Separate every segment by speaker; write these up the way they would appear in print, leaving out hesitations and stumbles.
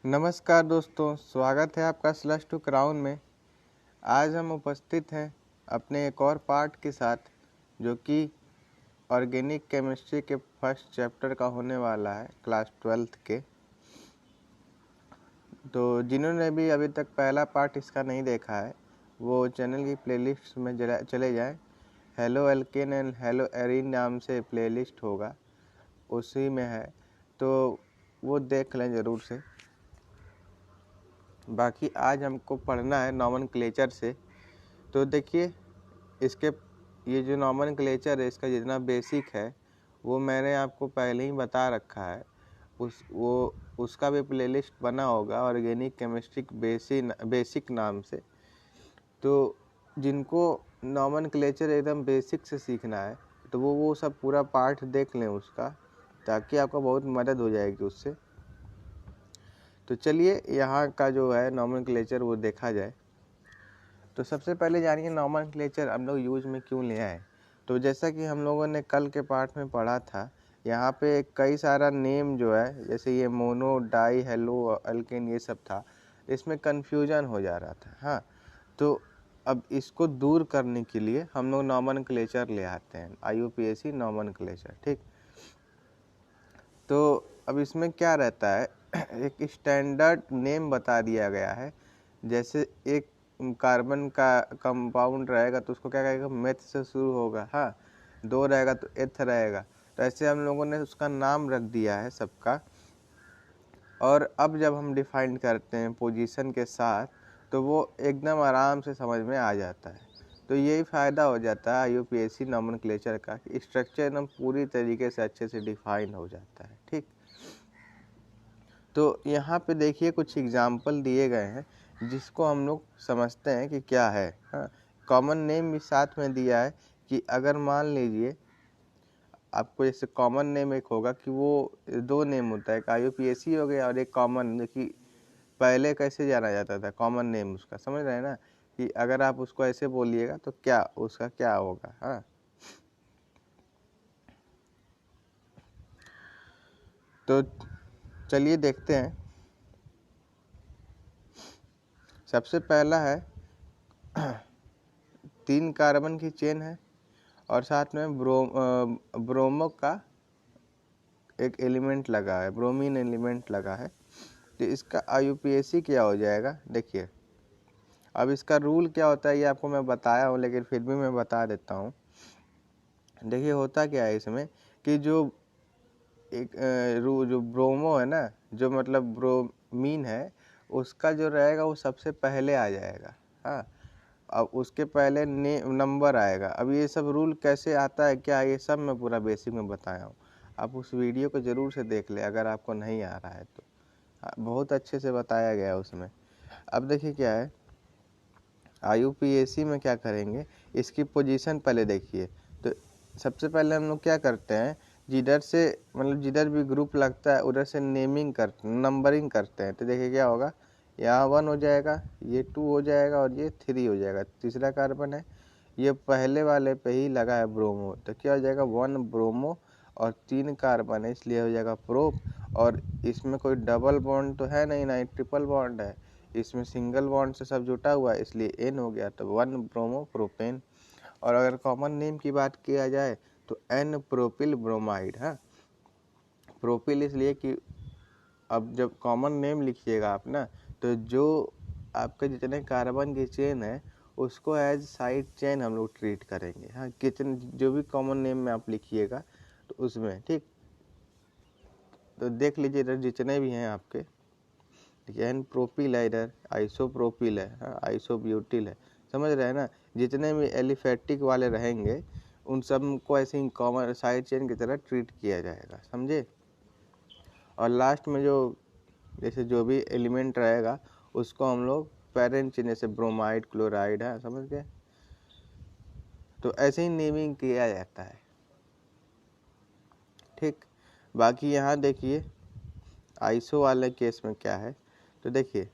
Speaker 1: नमस्कार दोस्तों, स्वागत है आपका स्लश टू क्राउन में। आज हम उपस्थित हैं अपने एक और पार्ट के साथ, जो कि ऑर्गेनिक केमिस्ट्री के फर्स्ट चैप्टर का होने वाला है, क्लास 12th के। तो जिन्होंने भी अभी तक पहला पार्ट इसका नहीं देखा है, वो चैनल की प्लेलिस्ट में चले जाएं। Halo alkane and hello Erin नाम से प्लेलिस्ट होगा, उसी में है, तो वो देख लें ज़रूर से। बाकी आज हमको पढ़ना है नॉमेनक्लेचर से। तो देखिए, इसके ये जो नॉमेनक्लेचर है, इसका जितना बेसिक है वो मैंने आपको पहले ही बता रखा है। उसका भी प्लेलिस्ट बना होगा ऑर्गेनिक केमिस्ट्री बेसिक नाम से। तो जिनको नॉमेनक्लेचर एकदम बेसिक से सीखना है तो वो सब पूरा पार्ट देख लें उसका, ताकि आपको बहुत मदद हो जाएगी उससे। तो चलिए यहाँ का जो है नॉमेनक्लेचर वो देखा जाए। तो सबसे पहले जानिए नॉमेनक्लेचर हम लोग यूज में क्यों ले आए। तो जैसा कि हम लोगों ने कल के पार्ट में पढ़ा था, यहाँ पे कई सारा नेम जो है, जैसे ये मोनो डाई हेलो अल्केन ये सब था, इसमें कन्फ्यूजन हो जा रहा था। हाँ, तो अब इसको दूर करने के लिए हम लोग नॉमेनक्लेचर ले आते हैं, IUPAC नॉमेनक्लेचर। ठीक, तो अब इसमें क्या रहता है, एक स्टैंडर्ड नेम बता दिया गया है। जैसे एक कार्बन का कंपाउंड रहेगा तो उसको क्या कहेगा, मेथ से शुरू होगा। हाँ, 2 रहेगा तो एथ रहेगा। तो ऐसे हम लोगों ने उसका नाम रख दिया है सबका। और अब जब हम डिफाइन करते हैं पोजीशन के साथ, तो वो एकदम आराम से समझ में आ जाता है। तो यही फ़ायदा हो जाता है IUPAC नॉमेनक्लेचर का, कि स्ट्रक्चर एकदम पूरी तरीके से अच्छे से डिफाइन हो जाता है। ठीक, तो यहाँ पे देखिए कुछ एग्जाम्पल दिए गए हैं जिसको हम लोग समझते हैं कि क्या है। हाँ, कॉमन नेम भी साथ में दिया है कि अगर मान लीजिए आपको, जैसे कॉमन नेम एक होगा कि वो 2 नेम होता है, एक IUPAC हो गया और एक कॉमन। देखिए पहले कैसे जाना जाता था कॉमन नेम उसका, समझ रहे हैं ना, कि अगर आप उसको ऐसे बोलिएगा तो क्या उसका क्या होगा। हाँ, तो चलिए देखते हैं। सबसे पहला है 3 कार्बन की चेन है और साथ में ब्रोमो का एक एलिमेंट लगा है, ब्रोमीन एलिमेंट लगा है। तो इसका IUPAC क्या हो जाएगा, देखिए। अब इसका रूल क्या होता है ये आपको मैं बताया हूँ, लेकिन फिर भी मैं बता देता हूँ। देखिए होता क्या है इसमें, कि जो एक जो ब्रोमो है ना, जो मतलब ब्रोमीन है, उसका जो रहेगा वो सबसे पहले आ जाएगा। हाँ, अब उसके पहले नंबर आएगा। अब ये सब रूल कैसे आता है क्या, ये सब मैं पूरा बेसिक में बताया हूँ। आप उस वीडियो को ज़रूर से देख ले अगर आपको नहीं आ रहा है तो। बहुत अच्छे से बताया गया है उसमें। अब देखिए क्या है, IUPAC में क्या करेंगे, इसकी पोजीशन पहले देखिए। तो सबसे पहले हम लोग क्या करते हैं, जिधर से मतलब जिधर भी ग्रुप लगता है उधर से नंबरिंग करते हैं। तो देखिए क्या होगा, यहाँ 1 हो जाएगा, ये 2 हो जाएगा और ये 3 हो जाएगा। तीसरा कार्बन है, ये पहले वाले पे ही लगा है ब्रोमो, तो क्या हो जाएगा 1 ब्रोमो, और 3 कार्बन है इसलिए हो जाएगा प्रोप। और इसमें कोई डबल बॉन्ड तो है नहीं, ना ही ट्रिपल बॉन्ड है, इसमें सिंगल बॉन्ड से सब जुटा हुआ है, इसलिए N हो गया, तो 1 ब्रोमो प्रोपेन। और अगर कॉमन नेम की बात किया जाए तो N प्रोपिल ब्रोमाइड। हाँ, प्रोपिल इसलिए कि अब जब कॉमन नेम लिखिएगा आप ना, तो जो आपके जितने कार्बन की चेन है उसको एज साइड चेन हम लोग ट्रीट करेंगे। हाँ, कितने जो भी कॉमन नेम में आप लिखिएगा तो उसमें। ठीक, तो देख लीजिए इधर जितने भी हैं आपके, देखिए N प्रोपिल है, इधर आइसोप्रोपिल है, हाँ, आइसोब्यूटिल है, समझ रहे हैं ना। जितने भी एलिफेटिक वाले रहेंगे उन सब को ऐसे ही कॉमन साइड चेन की तरह ट्रीट किया जाएगा, समझे। और लास्ट में जो जैसे जो भी एलिमेंट रहेगा उसको हम लोग पेरेंट चेन, जैसे ब्रोमाइड क्लोराइड है, समझ गए। तो ऐसे ही नेमिंग किया जाता है। ठीक, बाकी यहाँ देखिए आइसो वाले केस में क्या है। तो देखिए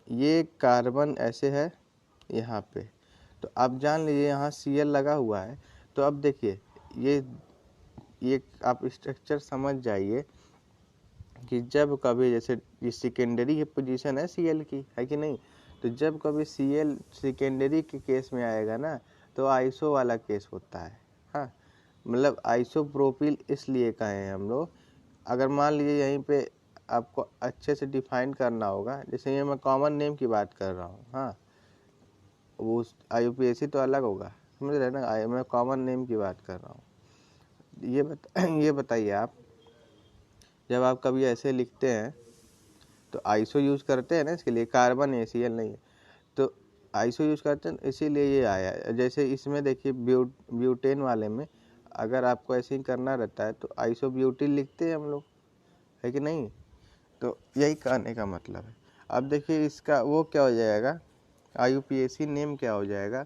Speaker 1: ये कार्बन ऐसे है यहाँ पे, तो आप जान लीजिए यहाँ Cl लगा हुआ है। तो अब देखिए ये आप स्ट्रक्चर समझ जाइए कि जब कभी जैसे ये सेकेंडरी पोजीशन है Cl की, है कि नहीं, तो जब कभी Cl सेकेंडरी के केस में आएगा ना तो आइसो वाला केस होता है। हाँ, मतलब आइसोप्रोपिल इसलिए कहे हैं हम लोग। अगर मान लीजिए यहीं पे आपको अच्छे से डिफाइन करना होगा, जैसे ये मैं कॉमन नेम की बात कर रहा हूँ। हाँ, वो IUPAC तो अलग होगा, समझ रहे ना, मैं कॉमन नेम की बात कर रहा हूँ। ये बताइए आप, जब आप कभी ऐसे लिखते हैं तो आइसो यूज़ करते हैं ना इसके लिए, कार्बन ACl नहीं है तो आइसो यूज़ करते हैं, इसीलिए ये आया है। जैसे इसमें देखिए ब्यूटेन वाले में अगर आपको ऐसे ही करना रहता है तो आइसोब्यूटिल लिखते हैं हम लोग, है कि नहीं, तो यही कहने का मतलब है। अब देखिए इसका वो क्या हो जाएगा, IUPAC नेम क्या हो जाएगा,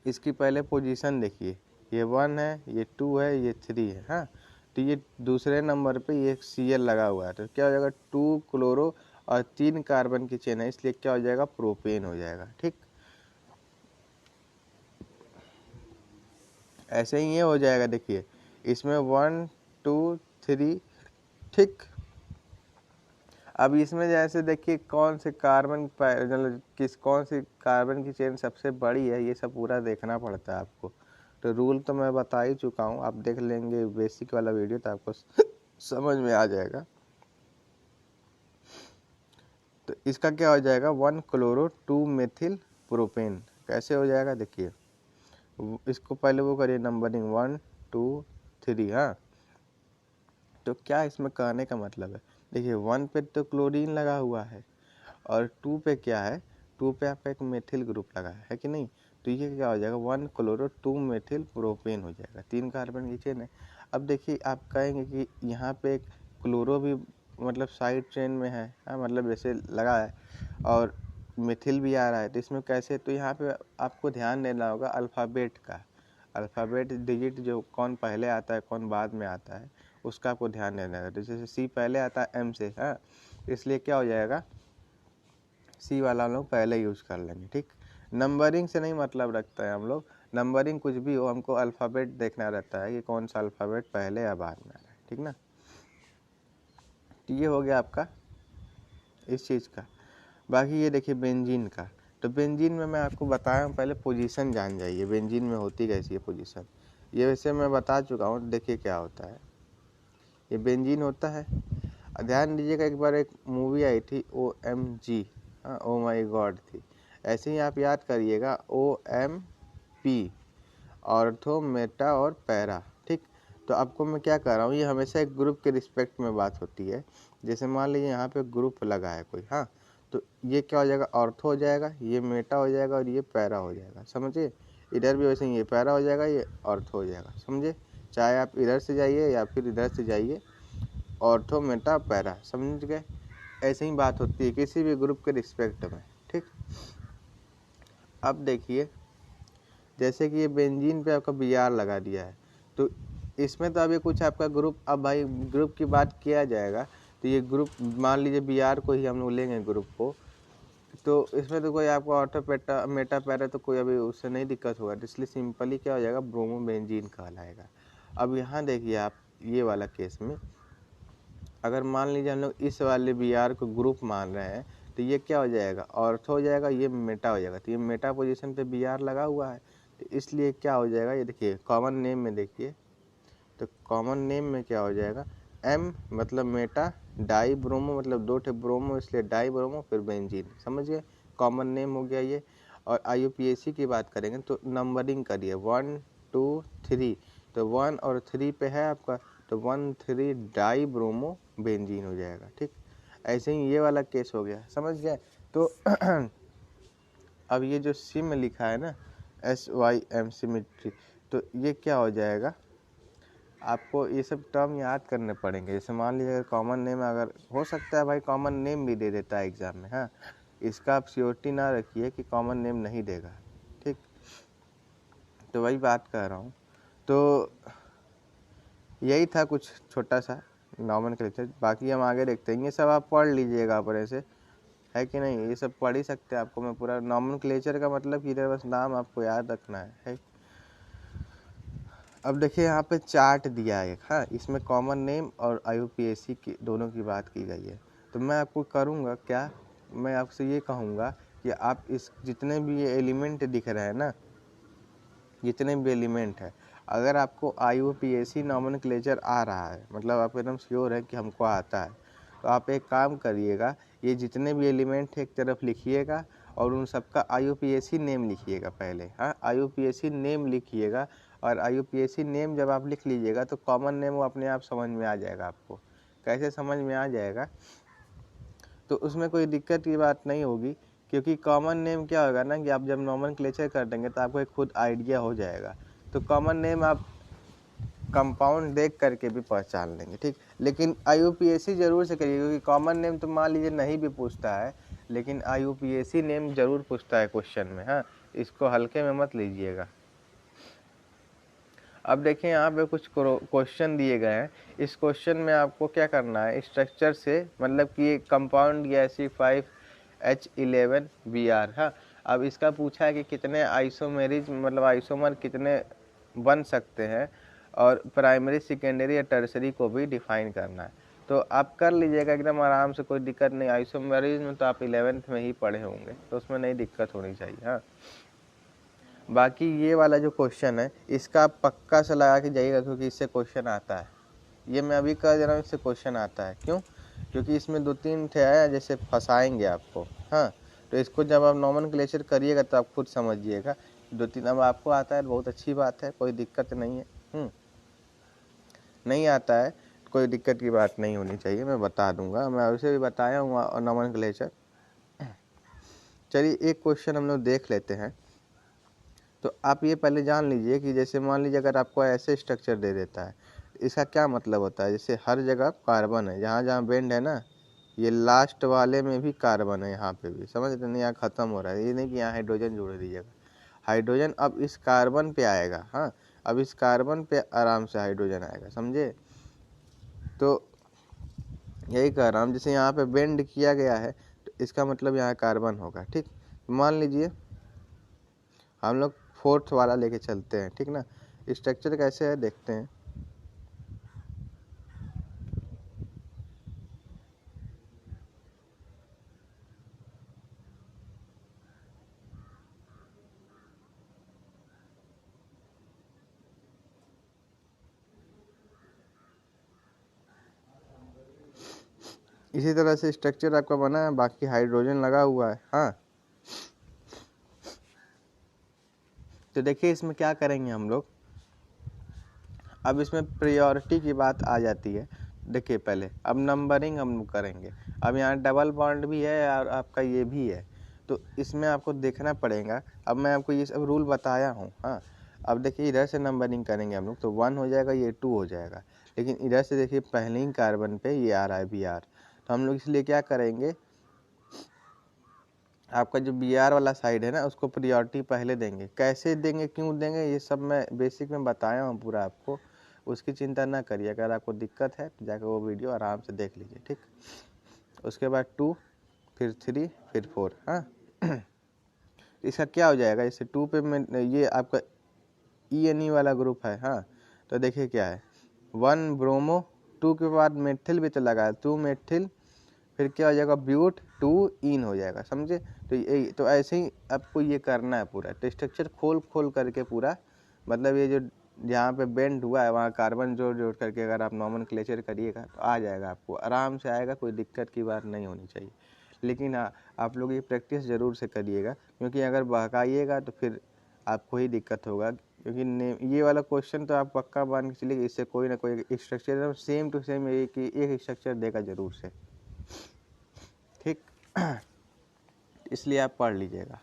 Speaker 1: इसकी पहले पोजीशन देखिए, ये 1 है, ये 2 है, ये 3 है। हाँ, तो ये दूसरे नंबर पे ये Cl लगा हुआ है, तो क्या हो जाएगा 2 क्लोरो और 3 कार्बन की चेन है, इसलिए क्या हो जाएगा, प्रोपेन हो जाएगा। ठीक, ऐसे ही ये हो जाएगा। देखिए इसमें 1 2 3, ठीक। अब इसमें जैसे देखिए कौन से कार्बन मतलब कौन सी कार्बन की चेन सबसे बड़ी है, ये सब पूरा देखना पड़ता है आपको। तो रूल तो मैं बता ही चुका हूँ, आप देख लेंगे बेसिक वाला वीडियो तो आपको समझ में आ जाएगा। तो इसका क्या हो जाएगा, 1 क्लोरो 2 मेथिल प्रोपेन। कैसे हो जाएगा, देखिए इसको पहले वो करिए नंबरिंग 1 2 3। हाँ, तो क्या इसमें कहने का मतलब है, देखिए 1 पे तो क्लोरीन लगा हुआ है और 2 पे क्या है, 2 पे आपका एक मेथिल ग्रुप लगा है कि नहीं, तो ये क्या हो जाएगा, 1 क्लोरो 2 मेथिल प्रोपेन हो जाएगा, 3 कार्बन की चेन है। अब देखिए आप कहेंगे कि यहाँ पे एक क्लोरो भी मतलब साइड चेन में है, हाँ, मतलब जैसे लगा है और मिथिल भी आ रहा है, तो इसमें कैसे, तो यहाँ पे आपको ध्यान देना होगा अल्फ़ाबेट का, अल्फ़ाबेट डिजिट जो कौन पहले आता है कौन बाद में आता है उसका आपको ध्यान देना है। तो जैसे C पहले आता है M से, हाँ, इसलिए क्या हो जाएगा, C वाला हम लोग पहले यूज़ कर लेंगे। ठीक, नंबरिंग से नहीं मतलब रखता है हम लोग, नंबरिंग कुछ भी हो हमको अल्फ़ाबेट देखना रहता है कि कौन सा अल्फ़ाबेट पहले या बाद में आ रहा है, ठीक ना। तो ये हो गया आपका इस चीज़ का। बाकी ये देखिए बेंजीन का, तो बेंजीन में मैं आपको बताया हूँ, पहले पोजीशन जान जाइए बेंजीन में होती कैसी है पोजीशन, ये वैसे मैं बता चुका हूँ। देखिए क्या होता है, ये बेंजीन होता है। ध्यान दीजिएगा, एक बार एक मूवी आई थी OMG, हाँ, ओ माई गॉड थी, ऐसे ही आप याद करिएगा OMP, ऑर्थो मेटा और पैरा। ठीक, तो आपको मैं क्या कर रहा हूँ, ये हमेशा एक ग्रुप के रिस्पेक्ट में बात होती है। जैसे मान लीजिए यहाँ पे ग्रुप लगा है कोई, हाँ, तो ये क्या हो जाएगा, ऑर्थो हो जाएगा, ये मेटा हो जाएगा और ये पैरा हो जाएगा, समझे। इधर भी वैसे ही ये पैरा हो जाएगा, ये ऑर्थो हो जाएगा, समझे। चाहे आप इधर से जाइए या फिर इधर से जाइए, ऑर्थो मेटा पैरा, समझ गए। ऐसे ही बात होती है किसी भी ग्रुप के रिस्पेक्ट में। ठीक, अब देखिए जैसे कि ये बेंजीन पे आपका Br लगा दिया है, तो इसमें तो अभी कुछ आपका ग्रुप, अब भाई ग्रुप की बात किया जाएगा तो ये ग्रुप मान लीजिए Br को ही हम लोग लेंगे ग्रुप को, तो इसमें तो कोई आपको ऑर्थो पेटा मेटा पैरा तो कोई अभी उससे नहीं दिक्कत होगा, इसलिए सिंपली क्या हो जाएगा, ब्रोमो बेंजीन कहलाएगा। अब यहाँ देखिए आप ये वाला केस में अगर मान लीजिए हम लोग इस वाले Br को ग्रुप मान रहे हैं तो ये क्या हो जाएगा, ऑर्थो हो जाएगा, ये मेटा हो जाएगा, तो ये मेटा पोजीशन पे Br लगा हुआ है, तो इसलिए क्या हो जाएगा, ये देखिए कॉमन नेम में देखिए, तो कॉमन नेम में क्या हो जाएगा, M मतलब मेटा, डाई ब्रोमो मतलब 2 ठे ब्रोमो इसलिए डाई ब्रोमो, फिर बेंजीन, समझ गए, कॉमन नेम हो गया ये। और IUPAC की बात करेंगे तो नंबरिंग करिए 1 2 3, तो 1 और 3 पे है आपका, तो 1 3 डाई ब्रोमो बेंजीन हो जाएगा। ठीक, ऐसे ही ये वाला केस हो गया, समझ गए। तो अब ये जो सिम लिखा है ना SYM सिमेट्री, तो ये क्या हो जाएगा, आपको ये सब टर्म याद करने पड़ेंगे। जैसे मान लीजिए अगर कॉमन नेम, अगर हो सकता है भाई कॉमन नेम भी दे देता है एग्ज़ाम में, हाँ, इसका आप श्योरिटी ना रखिए कि कॉमन नेम नहीं देगा। ठीक, तो वही बात कर रहा हूँ। तो यही था कुछ छोटा सा नॉमेनक्लेचर, बाकी हम आगे देखते हैं। ये सब आप पढ़ लीजिएगा अपने से, है कि नहीं, ये सब पढ़ ही सकते हैं। आपको मैं पूरा नॉमेनक्लेचर का मतलब कि इधर बस नाम आपको याद रखना है। अब देखिए यहाँ पे चार्ट दिया है, हाँ, इसमें कॉमन नेम और IUPAC की दोनों की बात की गई है। तो मैं आपको करूँगा क्या, मैं आपसे ये कहूँगा कि आप इस जितने भी ये एलिमेंट दिख रहे हैं ना, जितने भी एलिमेंट है, अगर आपको IUPAC नॉमेनक्लेचर आ रहा है, मतलब आप एकदम श्योर है कि हमको आता है, तो आप एक काम करिएगा, ये जितने भी एलिमेंट है एक तरफ लिखिएगा और उन सबका IUPAC नेम लिखिएगा पहले। हाँ, IUPAC नेम लिखिएगा, और IUPAC नेम जब आप लिख लीजिएगा तो कॉमन नेम वो अपने आप समझ में आ जाएगा आपको। कैसे समझ में आ जाएगा, तो उसमें कोई दिक्कत की बात नहीं होगी, क्योंकि कॉमन नेम क्या होगा ना कि आप जब नॉमेनक्लेचर कर देंगे तो आपको एक खुद आइडिया हो जाएगा। तो कॉमन नेम आप कंपाउंड देख करके भी पहचान लेंगे, ठीक। लेकिन IUPAC जरूर से करिए, क्योंकि कॉमन नेम तो मान लीजिए नहीं भी पूछता है, लेकिन IUPAC नेम जरूर पूछता है क्वेश्चन में। हाँ, इसको हल्के में मत लीजिएगा। अब देखिए यहाँ पे कुछ क्वेश्चन दिए गए हैं। इस क्वेश्चन में आपको क्या करना है, स्ट्रक्चर से, मतलब कि कंपाउंड Fe5H11Br। हाँ, अब इसका पूछा है कि कितने आइसोमेरिज, मतलब आइसोमर कितने बन सकते हैं, और प्राइमरी, सेकेंडरी या टर्सरी को भी डिफाइन करना है। तो आप कर लीजिएगा एकदम आराम से, कोई दिक्कत नहीं। आइसोमेरिज में तो आप 11th में ही पढ़े होंगे, तो उसमें नहीं दिक्कत होनी चाहिए। हाँ, बाकी ये वाला जो क्वेश्चन है इसका आप पक्का से लगा के जाइएगा, क्योंकि इससे क्वेश्चन आता है। ये मैं अभी कह दे रहा हूँ, इससे क्वेश्चन आता है। क्यों? क्योंकि इसमें 2-3 थे है जैसे फंसाएंगे आपको। हाँ, तो इसको जब आप नॉमेनक्लेचर करिएगा तो आप खुद समझिएगा। 2-3 अब आपको आता है, बहुत अच्छी बात है, कोई दिक्कत नहीं है। नहीं आता है कोई दिक्कत की बात नहीं होनी चाहिए, मैं बता दूंगा, मैं वैसे भी बताया हूँ नॉमेनक्लेचर। चलिए एक क्वेश्चन हम लोग देख लेते हैं। तो आप ये पहले जान लीजिए कि जैसे मान लीजिए अगर आपको ऐसे स्ट्रक्चर दे देता है, इसका क्या मतलब होता है। जैसे हर जगह कार्बन है, जहाँ जहाँ बेंड है ना, ये लास्ट वाले में भी कार्बन है, यहाँ पे भी, समझ रहे नहीं, यहाँ ख़त्म हो रहा है। ये नहीं कि यहाँ हाइड्रोजन जोड़ दीजिएगा, हाइड्रोजन अब इस कार्बन पे आएगा। हाँ, अब इस कार्बन पे आराम से हाइड्रोजन आएगा, समझे। तो यही कह रहा हूँ, जैसे यहाँ पे बेंड किया गया है तो इसका मतलब यहाँ कार्बन होगा, ठीक। मान लीजिए हम लोग 4th वाला लेके चलते हैं, ठीक ना। स्ट्रक्चर कैसे है देखते हैं। इसी तरह से स्ट्रक्चर आपका बना है, बाकी हाइड्रोजन लगा हुआ है। हाँ, तो देखिए इसमें क्या करेंगे हम लोग। अब इसमें प्रायोरिटी की बात आ जाती है। देखिए पहले अब नंबरिंग हम लोग करेंगे। अब यहाँ डबल बॉन्ड भी है और आपका ये भी है, तो इसमें आपको देखना पड़ेगा। अब मैं आपको ये सब रूल बताया हूँ। हाँ, अब देखिए इधर से नंबरिंग करेंगे हम लोग, तो 1 हो जाएगा, ये 2 हो जाएगा। लेकिन इधर से देखिए पहले ही कार्बन पे ये आ रहा है Br, तो हम लोग इसलिए क्या करेंगे, आपका जो Br वाला साइड है ना, उसको प्रायोरिटी पहले देंगे। कैसे देंगे, क्यों देंगे, ये सब मैं बेसिक में बताया हूँ पूरा आपको, उसकी चिंता ना करिए। अगर आपको दिक्कत है तो जाकर वो वीडियो आराम से देख लीजिए, ठीक। उसके बाद 2, फिर 3, फिर 4। हाँ, इसका क्या हो जाएगा, जैसे 2 पे में ये आपका ENE वाला ग्रुप है। हाँ, तो देखिए क्या है, 1 ब्रोमो, 2 के बाद मेथिल भी तो लगा है, 2 मेथिल, फिर क्या हो जाएगा ब्यूट, 2 इन हो जाएगा, समझे। तो ये तो ऐसे ही आपको ये करना है पूरा। तो स्ट्रक्चर खोल खोल करके पूरा, मतलब ये जो जहाँ पे बेंड हुआ है वहाँ कार्बन जोड़ जोड़ करके अगर आप नॉमेनक्लेचर करिएगा तो आ जाएगा, आपको आराम से आएगा, कोई दिक्कत की बात नहीं होनी चाहिए। लेकिन हाँ, आप लोग ये प्रैक्टिस ज़रूर से करिएगा, क्योंकि अगर बहकाइएगा तो फिर आपको ही दिक्कत होगा। क्योंकि ये वाला क्वेश्चन तो आप पक्का मान के चलिए, इससे कोई ना कोई स्ट्रक्चर सेम टू सेम एक स्ट्रक्चर देगा ज़रूर से, ठीक। इसलिए आप पढ़ लीजिएगा।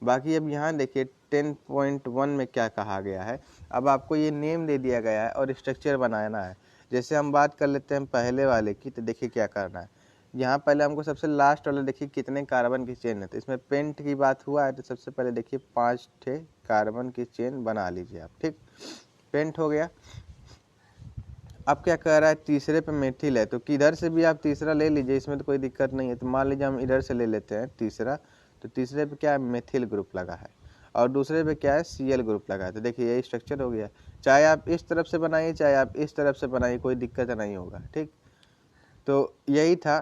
Speaker 1: बाकी अब यहाँ देखिए 10.1 में क्या कहा गया है। अब आपको ये नेम दे दिया गया है और स्ट्रक्चर बनाना है। जैसे हम बात कर लेते हैं पहले वाले की, तो देखिए क्या करना है। यहाँ पहले हमको सबसे लास्ट वाला देखिए कितने कार्बन की चेन है, तो इसमें पेंट की बात हुआ है, तो सबसे पहले देखिए 5 ठे कार्बन की चेन बना लीजिए आप, ठीक। पेंट हो गया। अब क्या कह रहा है, तीसरे पे मेथिल है, तो किधर से भी आप तीसरा ले लीजिए, इसमें तो कोई दिक्कत नहीं है। तो मान लीजिए हम इधर से ले लेते हैं तीसरा, तो तीसरे पे क्या है, मेथिल ग्रुप लगा है। और दूसरे पे क्या है Cl ग्रुप लगा है। तो देखिए यही स्ट्रक्चर हो गया। चाहे आप इस तरफ से बनाइए चाहे आप इस तरफ से बनाइए, कोई दिक्कत नहीं होगा। ठीक, तो यही था।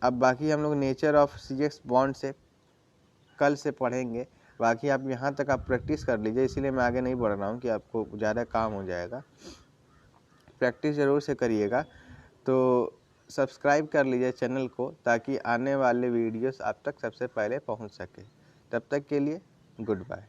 Speaker 1: अब बाकी हम लोग नेचर ऑफ CX बॉन्ड से कल से पढ़ेंगे। बाकी आप यहाँ तक आप प्रैक्टिस कर लीजिए, इसीलिए मैं आगे नहीं बढ़ रहा हूँ कि आपको ज़्यादा काम हो जाएगा। प्रैक्टिस ज़रूर से करिएगा। तो सब्सक्राइब कर लीजिए चैनल को, ताकि आने वाले वीडियोस आप तक सबसे पहले पहुँच सके। तब तक के लिए गुड बाय।